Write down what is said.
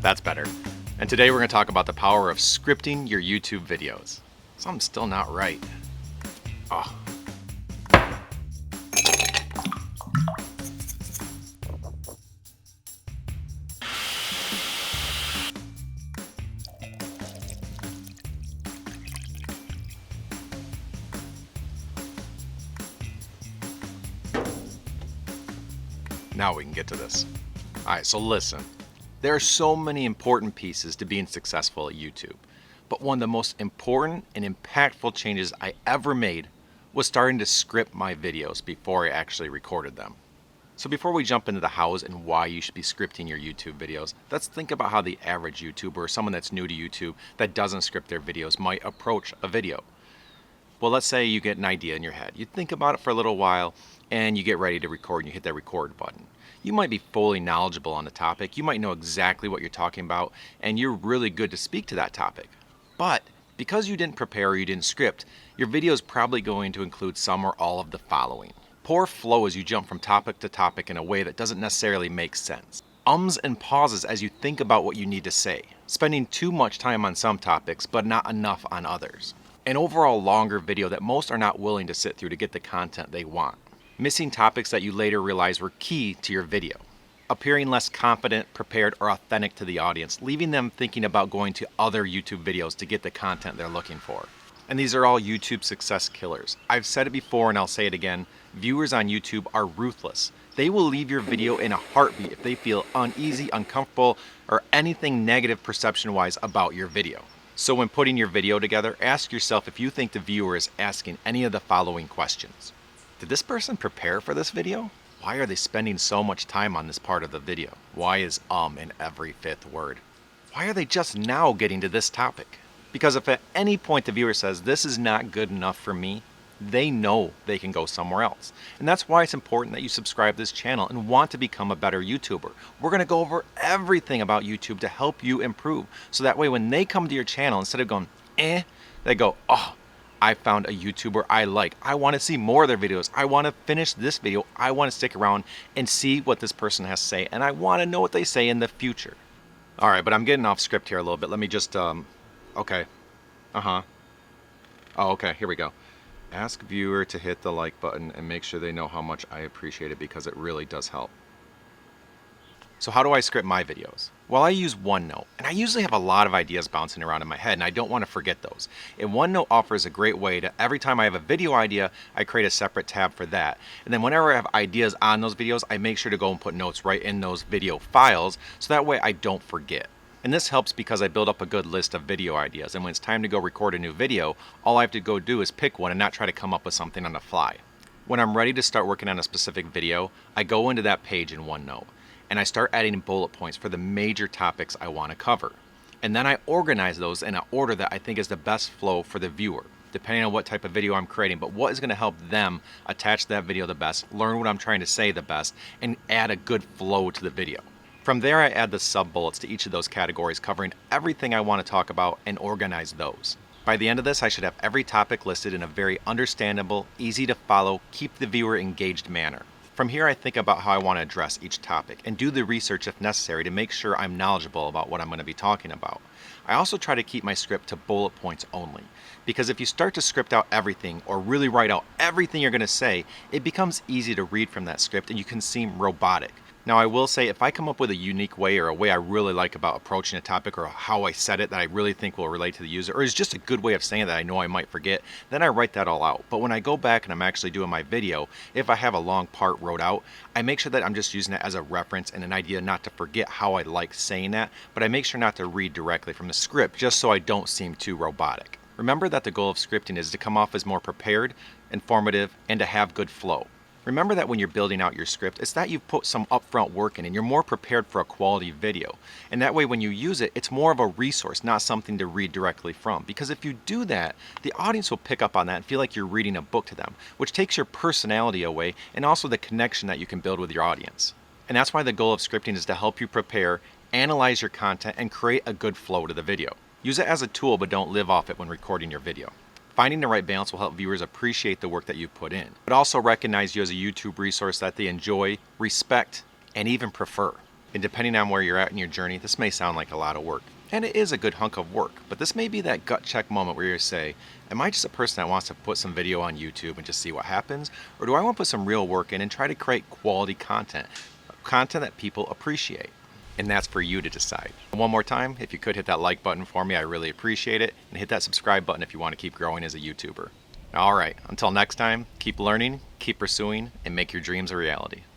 That's better. And today we're going to talk about the power of scripting your YouTube videos. Something's still not right. Oh. Now we can get to this. Alright, so listen. There are so many important pieces to being successful at YouTube, but one of the most important and impactful changes I ever made was starting to script my videos before I actually recorded them. So before we jump into the hows and why you should be scripting your YouTube videos, let's think about how the average YouTuber or someone that's new to YouTube that doesn't script their videos might approach a video. Well, let's say you get an idea in your head. You think about it for a little while and you get ready to record and you hit that record button. You might be fully knowledgeable on the topic. You might know exactly what you're talking about and you're really good to speak to that topic. But because you didn't prepare or you didn't script, your video is probably going to include some or all of the following. Poor flow as you jump from topic to topic in a way that doesn't necessarily make sense. Ums and pauses as you think about what you need to say. Spending too much time on some topics but not enough on others. An overall longer video that most are not willing to sit through to get the content they want. Missing topics that you later realize were key to your video. Appearing less confident, prepared, or authentic to the audience, leaving them thinking about going to other YouTube videos to get the content they're looking for. And these are all YouTube success killers. I've said it before and I'll say it again, viewers on YouTube are ruthless. They will leave your video in a heartbeat if they feel uneasy, uncomfortable, or anything negative perception-wise about your video. So when putting your video together, ask yourself if you think the viewer is asking any of the following questions. Did this person prepare for this video? Why are they spending so much time on this part of the video? Why is in every fifth word? Why are they just now getting to this topic? Because if at any point the viewer says, this is not good enough for me, they know they can go somewhere else. And that's why it's important that you subscribe to this channel and want to become a better YouTuber. We're going to go over everything about YouTube to help you improve. So that way when they come to your channel, instead of going, they go, oh, I found a YouTuber I like. I want to see more of their videos. I want to finish this video. I want to stick around and see what this person has to say. And I want to know what they say in the future. All right, but I'm getting off script here a little bit. Let me just, okay. Oh, okay, here we go. Ask viewer to hit the like button and make sure they know how much I appreciate it because it really does help. So how do I script my videos? Well, I use OneNote, and I usually have a lot of ideas bouncing around in my head, and I don't want to forget those. And OneNote offers a great way to, every time I have a video idea, I create a separate tab for that. And then whenever I have ideas on those videos, I make sure to go and put notes right in those video files, so that way I don't forget. And this helps because I build up a good list of video ideas, and when it's time to go record a new video, all I have to go do is pick one and not try to come up with something on the fly. When I'm ready to start working on a specific video, I go into that page in OneNote, and I start adding bullet points for the major topics I want to cover. And then I organize those in an order that I think is the best flow for the viewer, depending on what type of video I'm creating, but what is going to help them attach that video the best, learn what I'm trying to say the best, and add a good flow to the video. From there, I add the sub-bullets to each of those categories, covering everything I want to talk about and organize those. By the end of this, I should have every topic listed in a very understandable, easy to follow, keep the viewer engaged manner. From here, I think about how I want to address each topic and do the research if necessary to make sure I'm knowledgeable about what I'm going to be talking about. I also try to keep my script to bullet points only, because if you start to script out everything or really write out everything you're going to say, it becomes easy to read from that script and you can seem robotic. Now, I will say if I come up with a unique way or a way I really like about approaching a topic or how I said it that I really think will relate to the user or is just a good way of saying it that I know I might forget, then I write that all out. But when I go back and I'm actually doing my video, if I have a long part wrote out, I make sure that I'm just using it as a reference and an idea not to forget how I like saying that, but I make sure not to read directly from the script just so I don't seem too robotic. Remember that the goal of scripting is to come off as more prepared, informative, and to have good flow. Remember that when you're building out your script, it's that you've put some upfront work in and you're more prepared for a quality video. And that way when you use it, it's more of a resource, not something to read directly from. Because if you do that, the audience will pick up on that and feel like you're reading a book to them, which takes your personality away and also the connection that you can build with your audience. And that's why the goal of scripting is to help you prepare, analyze your content, and create a good flow to the video. Use it as a tool, but don't live off it when recording your video. Finding the right balance will help viewers appreciate the work that you put in, but also recognize you as a YouTube resource that they enjoy, respect, and even prefer. And depending on where you're at in your journey, this may sound like a lot of work. And it is a good hunk of work, but this may be that gut check moment where you say, am I just a person that wants to put some video on YouTube and just see what happens? Or do I want to put some real work in and try to create quality content, content that people appreciate? And that's for you to decide. One more time, if you could hit that like button for me, I really appreciate it. And hit that subscribe button if you want to keep growing as a YouTuber. All right, until next time, keep learning, keep pursuing, and make your dreams a reality.